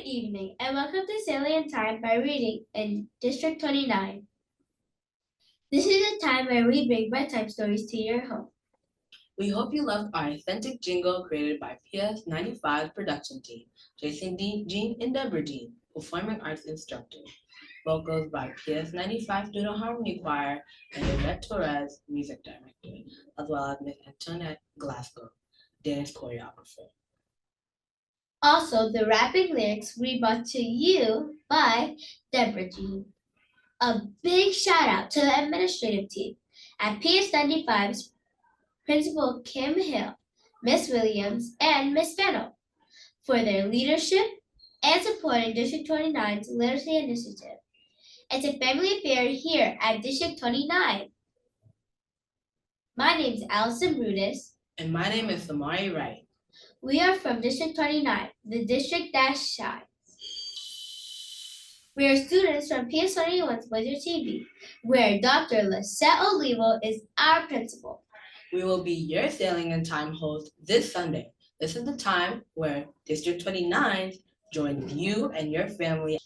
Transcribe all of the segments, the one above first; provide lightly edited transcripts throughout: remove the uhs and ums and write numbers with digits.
evening, and welcome to Salient Time by Reading in District 29. This is a time where we bring bedtime stories to your home. We hope you loved our authentic jingle created by PS95 production team, Jason Jean and Deborah Jean, performing arts instructor. Vocals by PS95 Student Harmony Choir and Yvette Torres, music director, as well as Miss Antoinette Glasgow, dance choreographer. Also, the rapping lyrics we brought to you by Deborah Jean. A big shout out to the administrative team at PS95's Principal Kim Hill, Miss Williams, and Miss Fennell for their leadership and support in District 29's Literacy Initiative. It's a family affair here at District 29. My name is Allison Brutus. And my name is Samari Wright. We are from District 29, the district that shines. We are students from PS21's Blaize TV, where Dr. Lisette Olivo is our principal. We will be your Sailing in Time host this Sunday. This is the time where District 29 joins you and your family.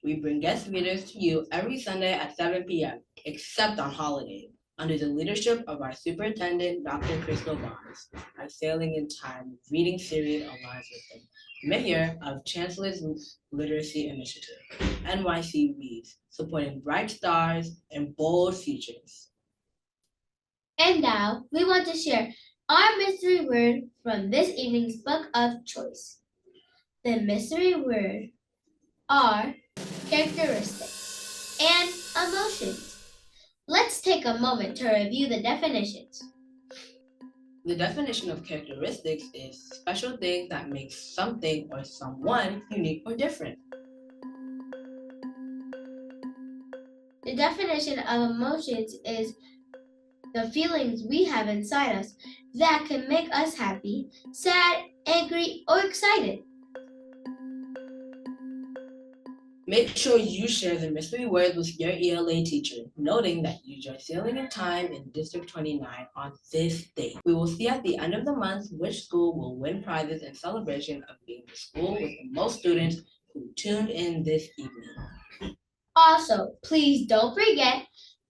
We bring guest readers to you every Sunday at 7 p.m., except on holidays. Under the leadership of our superintendent, Dr. Crystal Barnes, our Sailing in Time reading series aligns with the Mayor of Chancellor's Literacy Initiative, NYC Reads, supporting bright stars and bold futures. And now, we want to share our mystery word from this evening's book of choice. The mystery word are characteristics and emotions. Let's take a moment to review the definitions. The definition of characteristics is special things that make something or someone unique or different. The definition of emotions is the feelings we have inside us that can make us happy, sad, angry, or excited. Make sure you share the mystery word with your ELA teacher, noting that you joined Sailing in Time in District 29 on this date. We will see at the end of the month which school will win prizes in celebration of being the school with the most students who tuned in this evening. Also, please don't forget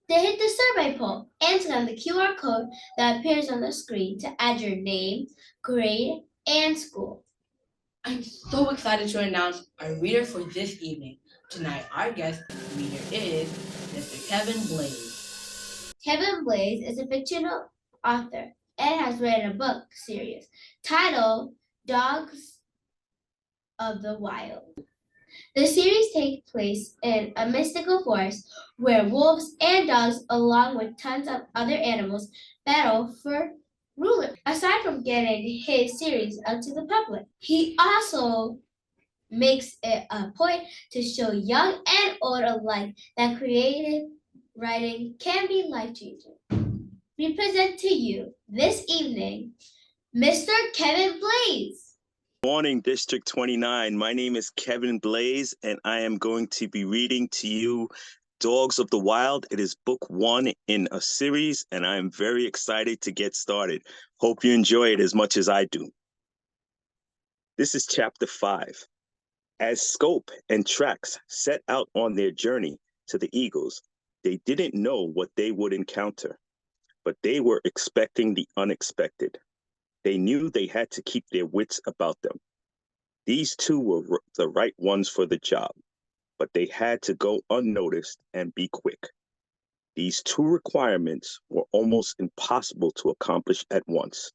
to hit the survey poll and scan the QR code that appears on the screen to add your name, grade, and school. I'm so excited to announce our reader for this evening. Tonight, our guest reader is Mr. Kevin Blaize. Kevin Blaize is a fictional author and has written a book series titled Dogs of the Wild. The series takes place in a mystical forest where wolves and dogs, along with tons of other animals, battle for ruler. Aside from getting his series out to the public, he also makes it a point to show young and old alike that creative writing can be life-changing. We present to you this evening Mr. Kevin Blaize. Morning, District 29. My name is Kevin Blaize, and I am going to be reading to you Dogs of the Wild. It is book 1 in a series, and I am very excited to get started. Hope you enjoy it as much as I do. This is chapter 5. As Scope and Trax set out on their journey to the Eagles, they didn't know what they would encounter, but they were expecting the unexpected. They knew they had to keep their wits about them. These two were the right ones for the job, but they had to go unnoticed and be quick. These two requirements were almost impossible to accomplish at once,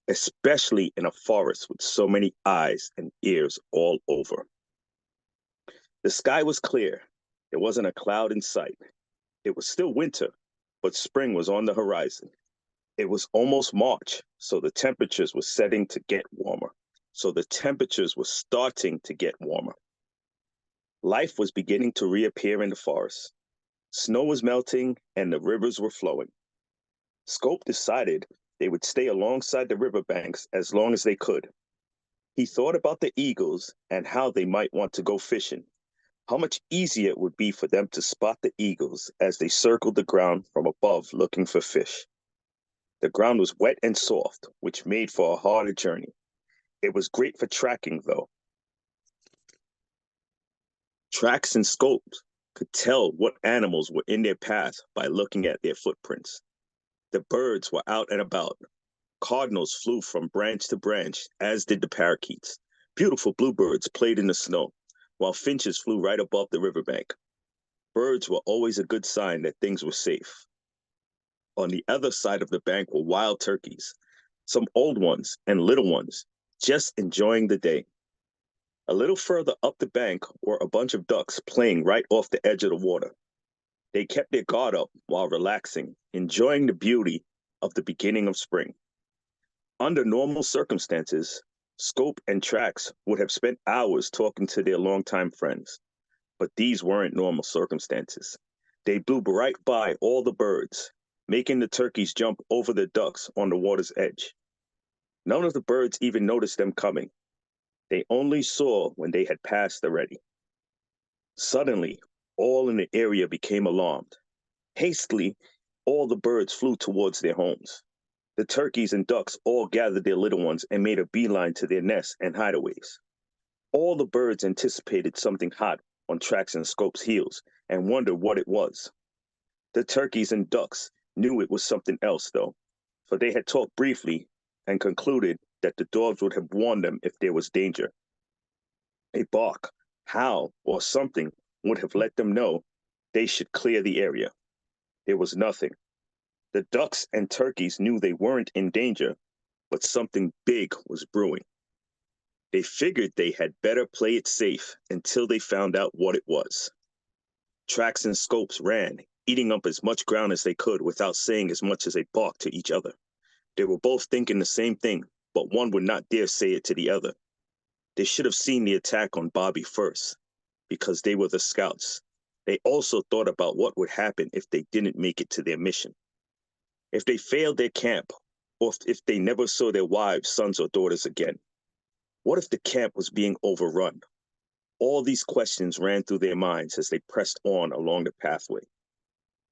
especially in a forest with so many eyes and ears all over. The sky was clear. There wasn't a cloud in sight. It was still winter, but spring was on the horizon. It was almost March, so the temperatures were starting to get warmer. Life was beginning to reappear in the forest. Snow was melting and the rivers were flowing. Scope decided they would stay alongside the riverbanks as long as they could. He thought about the eagles and how they might want to go fishing. How much easier it would be for them to spot the eagles as they circled the ground from above looking for fish. The ground was wet and soft, which made for a harder journey. It was great for tracking, though. Trax and Scope could tell what animals were in their path by looking at their footprints. The birds were out and about. Cardinals flew from branch to branch, as did the parakeets. Beautiful bluebirds played in the snow, while finches flew right above the riverbank. Birds were always a good sign that things were safe. On the other side of the bank were wild turkeys, some old ones and little ones, just enjoying the day. A little further up the bank were a bunch of ducks playing right off the edge of the water. They kept their guard up while relaxing, enjoying the beauty of the beginning of spring. Under normal circumstances, Scope and Trax would have spent hours talking to their longtime friends, but these weren't normal circumstances. They blew right by all the birds, making the turkeys jump over the ducks on the water's edge. None of the birds even noticed them coming. They only saw when they had passed already. Suddenly, all in the area became alarmed. Hastily, all the birds flew towards their homes. The turkeys and ducks all gathered their little ones and made a beeline to their nests and hideaways. All the birds anticipated something hot on Trax and Scope's heels and wondered what it was. The turkeys and ducks knew it was something else, though, for they had talked briefly and concluded that the dogs would have warned them if there was danger. A bark, howl, or something would have let them know they should clear the area. There was nothing. The ducks and turkeys knew they weren't in danger, but something big was brewing. They figured they had better play it safe until they found out what it was. Trax and Scopes ran, eating up as much ground as they could without saying as much as a bark to each other. They were both thinking the same thing, but one would not dare say it to the other. They should have seen the attack on Bobby first, because they were the scouts. They also thought about what would happen if they didn't make it to their mission. If they failed their camp, or if they never saw their wives, sons, or daughters again. What if the camp was being overrun? All these questions ran through their minds as they pressed on along the pathway.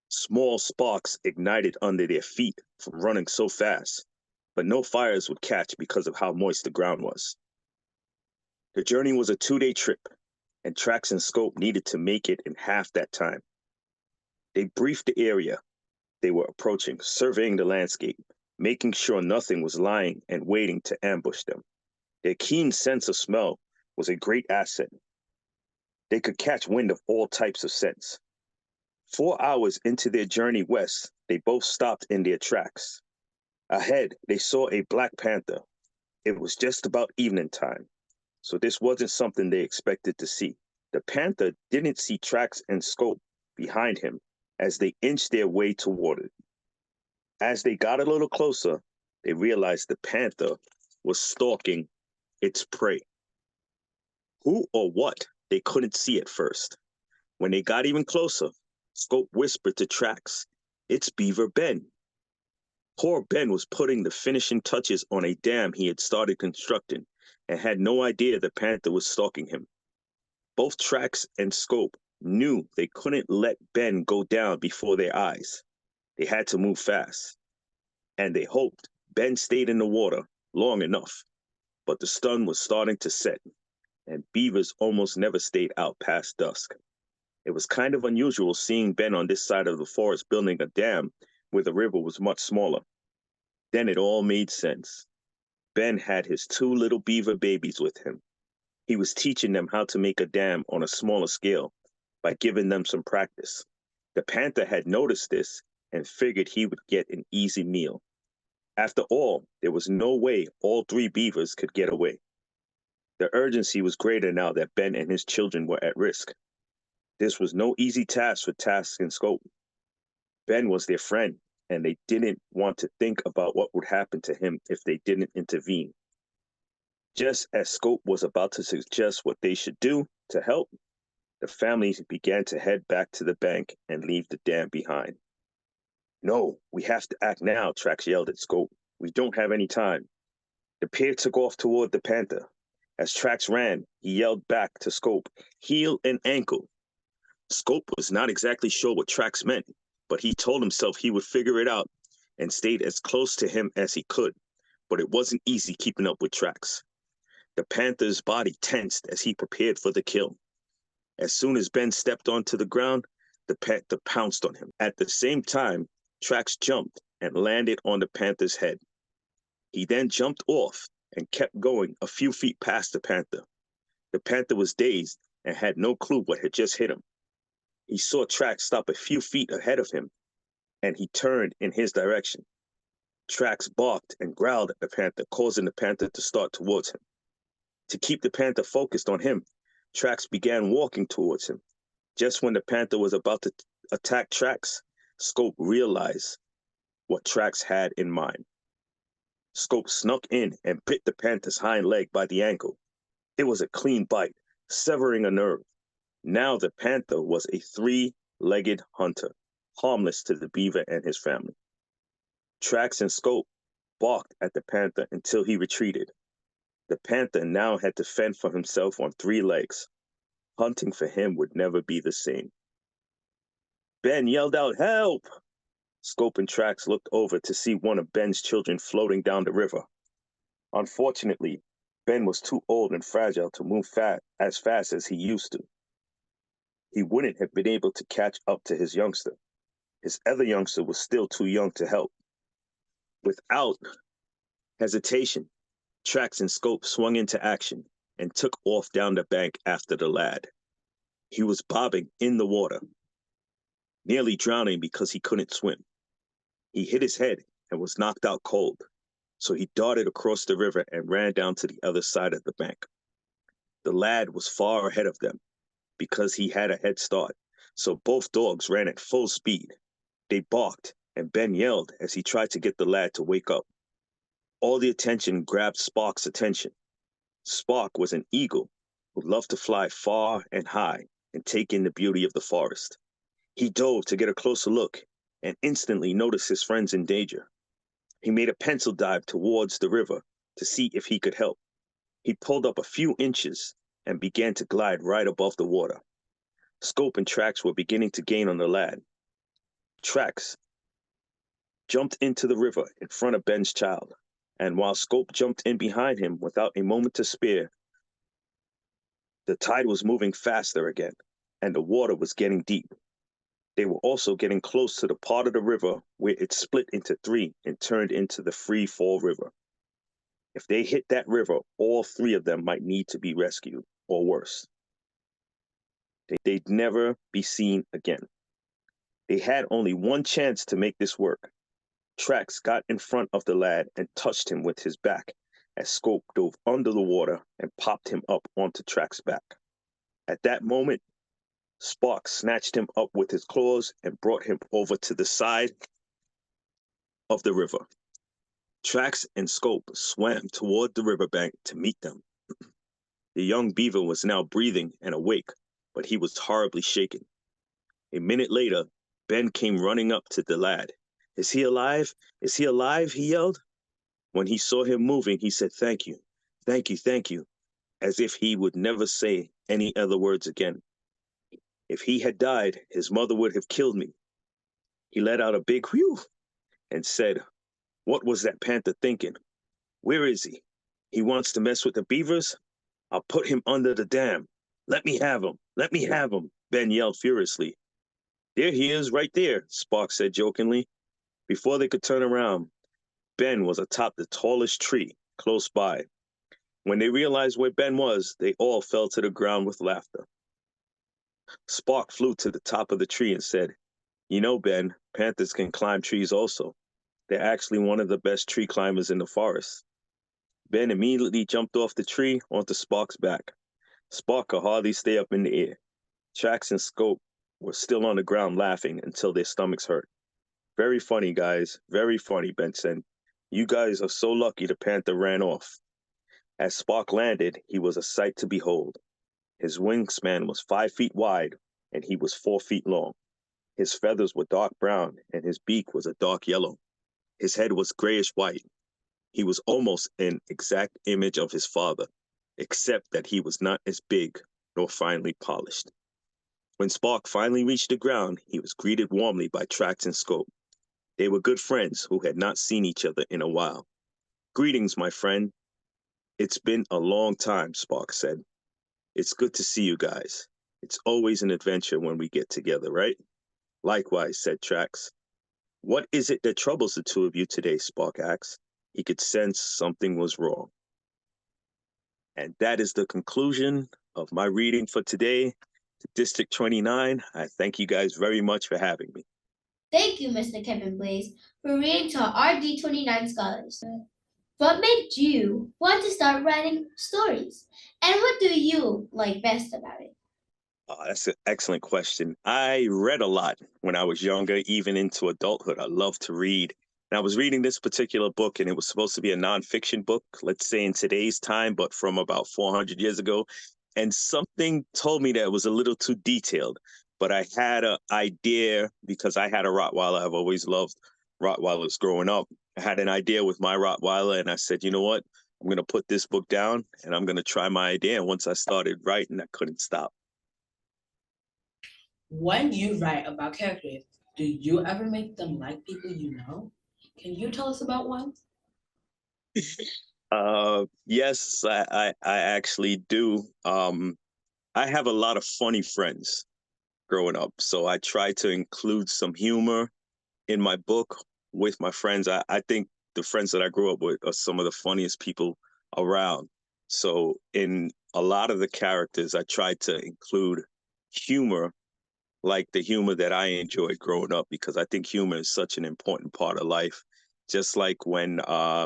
Small sparks ignited under their feet from running so fast, but no fires would catch because of how moist the ground was. The journey was a 2-day trip, and Trax and Scope needed to make it in half that time. They briefed the area they were approaching, surveying the landscape, making sure nothing was lying and waiting to ambush them. Their keen sense of smell was a great asset. They could catch wind of all types of scents. 4 hours into their journey west, they both stopped in their tracks. Ahead, they saw a black panther. It was just about evening time, so this wasn't something they expected to see. The panther didn't see Trax and Scope behind him as they inched their way toward it. As they got a little closer, they realized the panther was stalking its prey. Who or what, they couldn't see at first. When they got even closer, Scope whispered to Trax, "It's Beaver Ben." Poor Ben was putting the finishing touches on a dam he had started constructing and had no idea the panther was stalking him. Both Trax and Scope knew they couldn't let Ben go down before their eyes. They had to move fast, and they hoped Ben stayed in the water long enough. But the sun was starting to set, and beavers almost never stayed out past dusk. It was kind of unusual seeing Ben on this side of the forest building a dam where the river was much smaller. Then it all made sense. Ben had his 2 little beaver babies with him. He was teaching them how to make a dam on a smaller scale by giving them some practice. The panther had noticed this and figured he would get an easy meal. After all, there was no way all 3 beavers could get away. The urgency was greater now that Ben and his children were at risk. This was no easy task for Trax and Scope. Ben was their friend, and they didn't want to think about what would happen to him if they didn't intervene. Just as Scope was about to suggest what they should do to help, the families began to head back to the bank and leave the dam behind. "No, we have to act now," Trax yelled at Scope. "We don't have any time." The pair took off toward the panther. As Trax ran, he yelled back to Scope, "Heel and ankle." Scope was not exactly sure what Trax meant, but he told himself he would figure it out and stayed as close to him as he could. But it wasn't easy keeping up with Trax. The panther's body tensed as he prepared for the kill. As soon as Ben stepped onto the ground, the panther pounced on him. At the same time, Trax jumped and landed on the panther's head. He then jumped off and kept going a few feet past the panther. The panther was dazed and had no clue what had just hit him. He saw Trax stop a few feet ahead of him, and he turned in his direction. Trax barked and growled at the panther, causing the panther to start towards him. To keep the panther focused on him, Trax began walking towards him. Just when the panther was about to attack Trax, Scope realized what Trax had in mind. Scope snuck in and bit the panther's hind leg by the ankle. It was a clean bite, severing a nerve. Now the panther was a three-legged hunter, harmless to the beaver and his family. Trax and Scope barked at the panther until he retreated. The panther now had to fend for himself on three legs. Hunting for him would never be the same. Ben yelled out, "Help!" Scope and Trax looked over to see one of Ben's children floating down the river. Unfortunately, Ben was too old and fragile to move as fast as he used to. He wouldn't have been able to catch up to his youngster. His other youngster was still too young to help. Without hesitation, Trax and Scope swung into action and took off down the bank after the lad. He was bobbing in the water, nearly drowning because he couldn't swim. He hit his head and was knocked out cold, so he darted across the river and ran down to the other side of the bank. The lad was far ahead of them because he had a head start, so both dogs ran at full speed. They barked, and Ben yelled as he tried to get the lad to wake up. All the attention grabbed Spark's attention. Spark was an eagle who loved to fly far and high and take in the beauty of the forest. He dove to get a closer look and instantly noticed his friends in danger. He made a pencil dive towards the river to see if he could help. He pulled up a few inches and began to glide right above the water. Scope and Trax were beginning to gain on the lad. Trax jumped into the river in front of Ben's child, and while Scope jumped in behind him without a moment to spare, the tide was moving faster again, and the water was getting deep. They were also getting close to the part of the river where it split into three and turned into the Free Fall River. If they hit that river, all three of them might need to be rescued, or worse. They'd never be seen again. They had only one chance to make this work. Trax got in front of the lad and touched him with his back as Scope dove under the water and popped him up onto Trax's back. At that moment, Spark snatched him up with his claws and brought him over to the side of the river. Trax and Scope swam toward the riverbank to meet them. The young beaver was now breathing and awake, but he was horribly shaken. A minute later, Ben came running up to the lad. "Is he alive? Is he alive?" he yelled. When he saw him moving, he said, "Thank you, thank you, thank you," as if he would never say any other words again. If he had died, his mother would have killed me. He let out a big whew and said, "What was that panther thinking? Where is he? He wants to mess with the beavers? I'll put him under the dam. Let me have him. Let me have him," Ben yelled furiously. "There he is, right there," Spark said jokingly. Before they could turn around, Ben was atop the tallest tree close by. When they realized where Ben was, they all fell to the ground with laughter. Spark flew to the top of the tree and said, "You know, Ben, panthers can climb trees also. They're actually one of the best tree climbers in the forest." Ben immediately jumped off the tree onto Spark's back. Spark could hardly stay up in the air. Trax and Scope were still on the ground laughing until their stomachs hurt. "Very funny, guys. Very funny," Ben said. "You guys are so lucky the panther ran off." As Spark landed, he was a sight to behold. His wingspan was 5 feet wide, and he was 4 feet long. His feathers were dark brown, and his beak was a dark yellow. His head was grayish white. He was almost an exact image of his father, except that he was not as big nor finely polished. When Spark finally reached the ground, he was greeted warmly by Trax and Scope. They were good friends who had not seen each other in a while. "Greetings, my friend. It's been a long time," Spark said. "It's good to see you guys." It's always an adventure when we get together, right? Likewise, said Trax. What is it that troubles the two of you today? Spark asked. He could sense something was wrong. And that is the conclusion of my reading for today. District 29, I thank you guys very much for having me. Thank you, Mr. Kevin Blaize, for reading to our D29 scholars. What made you want to start writing stories? And what do you like best about it? That's an excellent question. I read a lot when I was younger, even into adulthood. I love to read. And I was reading this particular book, and it was supposed to be a nonfiction book, let's say in today's time, but from about 400 years ago. And something told me that it was a little too detailed. But I had an idea because I had a Rottweiler. I've always loved Rottweilers growing up. I had an idea with my Rottweiler, and I said, you know what? I'm going to put this book down, and I'm going to try my idea. And once I started writing, I couldn't stop. When you write about characters, do you ever make them like people you know? Can you tell us about one? Yes, I actually do. I have a lot of funny friends growing up, so I try to include some humor in my book with my friends. I think the friends that I grew up with are some of the funniest people around. So in a lot of the characters, I try to include humor, like the humor that I enjoyed growing up, because I think humor is such an important part of life. Just like when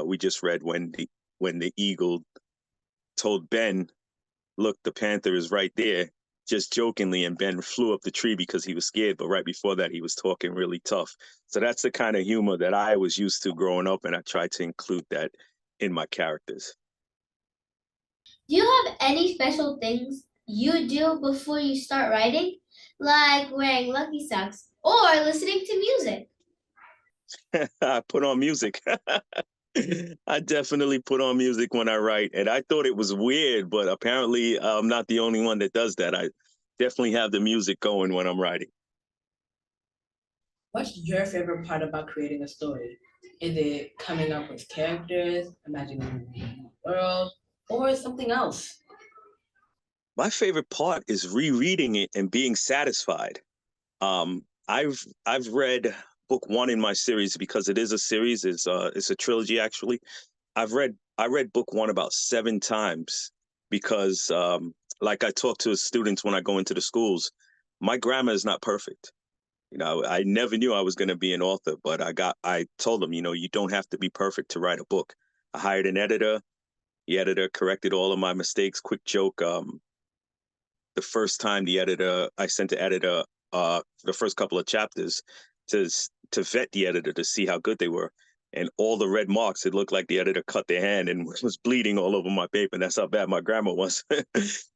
we just read when the eagle told Ben, "Look, the panther is right there," just jokingly, and Ben flew up the tree because he was scared. But right before that, he was talking really tough. So that's the kind of humor that I was used to growing up, and I try to include that in my characters. Do you have any special things you do before you start writing? Like wearing lucky socks or listening to music? I put on music. I definitely put on music when I write, and I thought it was weird, but apparently I'm not the only one that does that. I definitely have the music going when I'm writing. What's your favorite part about creating a story? Is it coming up with characters, imagining the world, or something else? My favorite part is rereading it and being satisfied. I've read book one in my series because it is a series. It's a trilogy actually. I read book one about 7 times because like I talk to students when I go into the schools, my grammar is not perfect. You know, I never knew I was going to be an author, but I told them, you know, you don't have to be perfect to write a book. I hired an editor. The editor corrected all of my mistakes. Quick joke. The first time I sent the editor the first couple of chapters to to vet the editor to see how good they were. And all the red marks, it looked like the editor cut their hand and was bleeding all over my paper. And that's how bad my grammar was.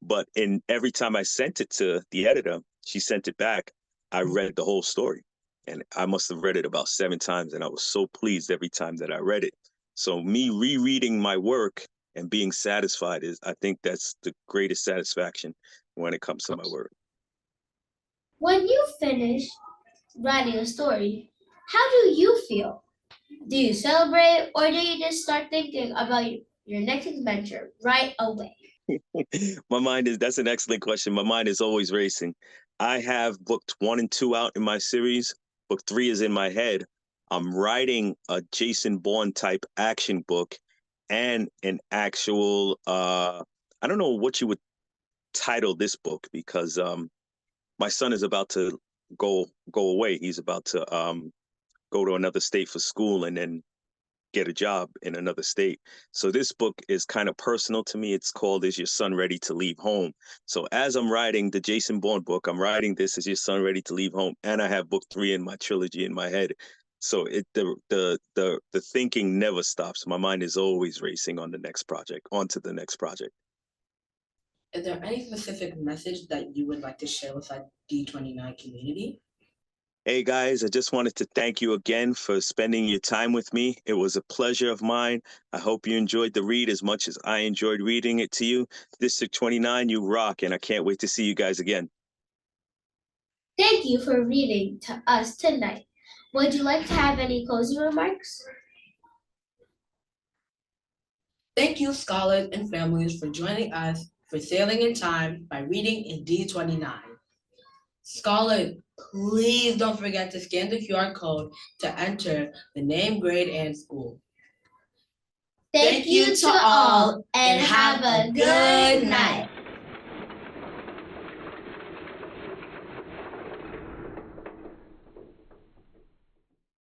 But in every time I sent it to the editor, she sent it back. I read the whole story. And I must have read it about 7 times. And I was so pleased every time that I read it. So me rereading my work and being satisfied is, I think that's the greatest satisfaction when it comes to my work. When you finish writing a story, how do you feel? Do you celebrate or do you just start thinking about your next adventure right away? That's an excellent question. My mind is always racing. I have booked one and two out in my series. Book three is in my head. I'm writing a Jason Bourne type action book and an actual, I don't know what you would title this book because my son is about to go away. He's about to go to another state for school and then get a job in another state. So this book is kind of personal to me. It's called "Is Your Son Ready to Leave Home?" So as I'm writing the Jason Bourne book, I'm writing this "Is Your Son Ready to Leave Home?" and I have book three in my trilogy in my head. So the thinking never stops. My mind is always racing on the next project, on to the next project. Is there any specific message that you would like to share with our D29 community? Hey guys, I just wanted to thank you again for spending your time with me. It was a pleasure of mine. I hope you enjoyed the read as much as I enjoyed reading it to you. District 29, you rock, and I can't wait to see you guys again. Thank you for reading to us tonight. Would you like to have any closing remarks? Thank you, scholars and families, for joining us for Sailing in Time by reading in D29. Scholars, please don't forget to scan the QR code to enter the name, grade, and school. Thank you to all and have a good night.